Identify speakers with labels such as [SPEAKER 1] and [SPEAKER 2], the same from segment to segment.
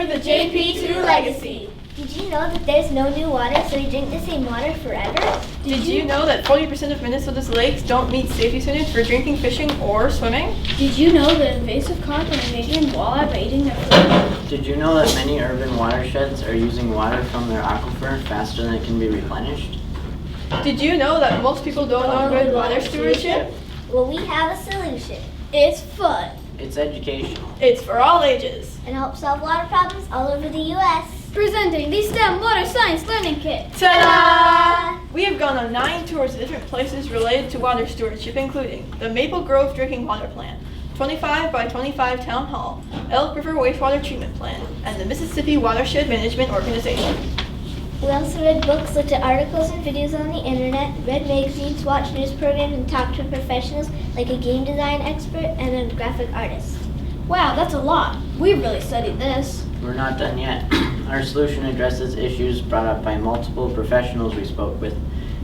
[SPEAKER 1] We're the JP2 Legacy.
[SPEAKER 2] Did you know that there's no new water, so we drink the same water forever?
[SPEAKER 1] Did you know that 40% of Minnesota's lakes don't meet safety standards for drinking, fishing, or swimming?
[SPEAKER 3] Did you know that invasive carp are endangering walleye by eating their food?
[SPEAKER 4] Did you know that many urban watersheds are using water from their aquifer faster than it can be replenished?
[SPEAKER 1] Did you know that most people don't know good water stewardship?
[SPEAKER 2] Well, we have a solution.
[SPEAKER 3] It's fun.
[SPEAKER 4] It's educational.
[SPEAKER 1] It's for all ages.
[SPEAKER 2] And help solve water problems all over the U.S.
[SPEAKER 3] Presenting the STEM Water Science Learning Kit.
[SPEAKER 1] Ta-da! We have gone on 9 tours to different places related to water stewardship, including the Maple Grove Drinking Water Plant, 25 by 25 Town Hall, Elk River Wastewater Treatment Plant, and the Mississippi Watershed Management Organization.
[SPEAKER 2] We also read books, looked at articles and videos on the internet, read magazines, watched news programs, and talked to professionals like a game design expert and a graphic artist.
[SPEAKER 3] Wow, that's a lot. We really studied this.
[SPEAKER 4] We're not done yet. Our solution addresses issues brought up by multiple professionals we spoke with,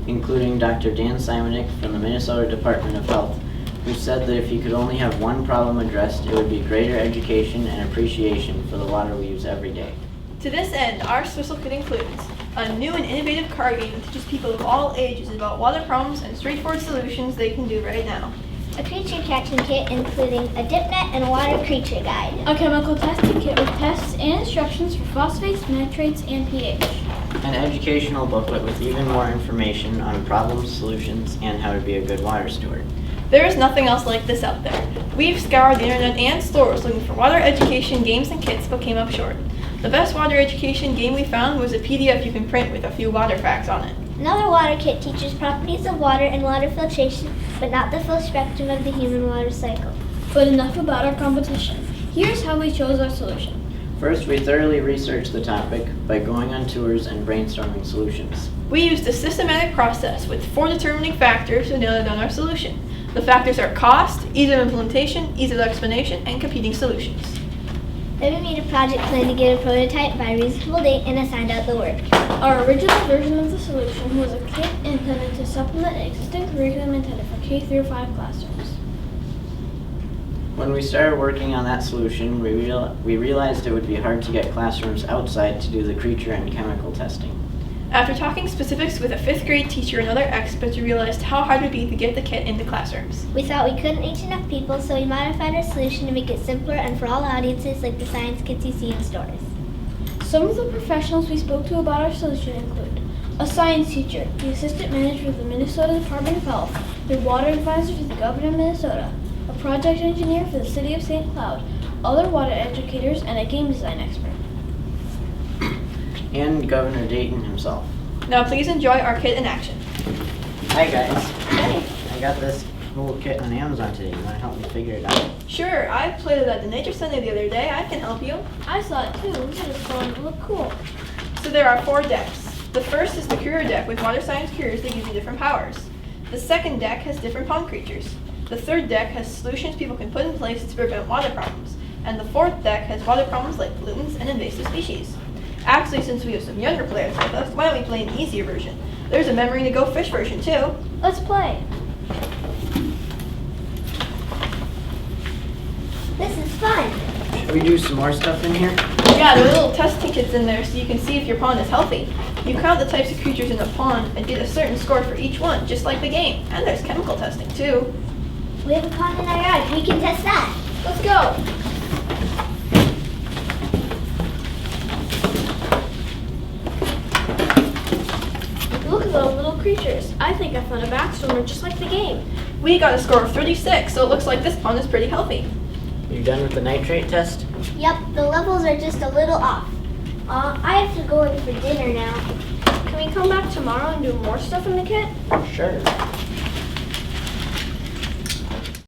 [SPEAKER 4] including Dr. Dan Simonik from the Minnesota Department of Health, who said that if he could only have one problem addressed, it would be greater education and appreciation for the water we use every day.
[SPEAKER 1] To this end, our Swissel Kit includes a new and innovative card game that teaches people of all ages about water problems and straightforward solutions they can do right now.
[SPEAKER 2] A creature catching kit including a dip net and a water creature guide.
[SPEAKER 3] A chemical testing kit with tests and instructions for phosphates, nitrates, and pH.
[SPEAKER 4] An educational booklet with even more information on problems, solutions, and how to be a good water steward.
[SPEAKER 1] There is nothing else like this out there. We've scoured the internet and stores looking for water education games and kits, but came up short. The best water education game we found was a PDF you can print with a few water facts on it.
[SPEAKER 2] Another water kit teaches properties of water and water filtration, but not the full spectrum of the human water cycle.
[SPEAKER 3] But enough about our competition. Here's how we chose our solution.
[SPEAKER 4] First, we thoroughly researched the topic by going on tours and brainstorming solutions.
[SPEAKER 1] We used a systematic process with 4 determining factors to nail down our solution. The factors are cost, ease of implementation, ease of explanation, and competing solutions.
[SPEAKER 2] Then we made a project plan to get a prototype by a reasonable date and assigned out the work.
[SPEAKER 3] Our original version of the solution was a kit intended to supplement an existing curriculum intended for K through 5 classrooms.
[SPEAKER 4] When we started working on that solution, we realized it would be hard to get classrooms outside to do the creature and chemical testing.
[SPEAKER 1] After talking specifics with a 5th grade teacher and other experts, we realized how hard it would be to get the kit into classrooms.
[SPEAKER 2] We thought we couldn't reach enough people, so we modified our solution to make it simpler and for all audiences like the science kits you see in stores.
[SPEAKER 3] Some of the professionals we spoke to about our solution include a science teacher, the assistant manager of the Minnesota Department of Health, the water advisor to the governor of Minnesota, a project engineer for the city of St. Cloud, other water educators, and a game design expert.
[SPEAKER 4] And Governor Dayton himself.
[SPEAKER 1] Now please enjoy our kit in action.
[SPEAKER 4] Hi guys.
[SPEAKER 1] Hey.
[SPEAKER 4] I got this cool kit on Amazon today. You want to help me figure it out?
[SPEAKER 1] Sure, I played it at the Nature Center the other day. I can help you.
[SPEAKER 3] I saw it too. It was fun. It looked cool.
[SPEAKER 1] So there are 4 decks. The first is the Cure deck with water science cures that give you different powers. The second deck has different pond creatures. The third deck has solutions people can put in place to prevent water problems. And the fourth deck has water problems like pollutants and invasive species. Actually, since we have some younger players with us, why don't we play an easier version? There's a memory to go fish version too.
[SPEAKER 3] Let's play.
[SPEAKER 2] This is fun.
[SPEAKER 4] Should we do some more stuff in here?
[SPEAKER 1] Yeah, there are little testing kits in there so you can see if your pond is healthy. You count the types of creatures in the pond and get a certain score for each one, just like the game. And there's chemical testing too.
[SPEAKER 2] We have a pond in our yard. We can test that.
[SPEAKER 1] Let's go!
[SPEAKER 3] Look at those little creatures. I think I found a backswimmer just like the game.
[SPEAKER 1] We got a score of 36, so it looks like this pond is pretty healthy.
[SPEAKER 4] You done with the nitrate test?
[SPEAKER 2] Yep, the levels are just a little off. I have to go in for dinner now.
[SPEAKER 3] Can we come back tomorrow and do more stuff in the kit?
[SPEAKER 4] Sure.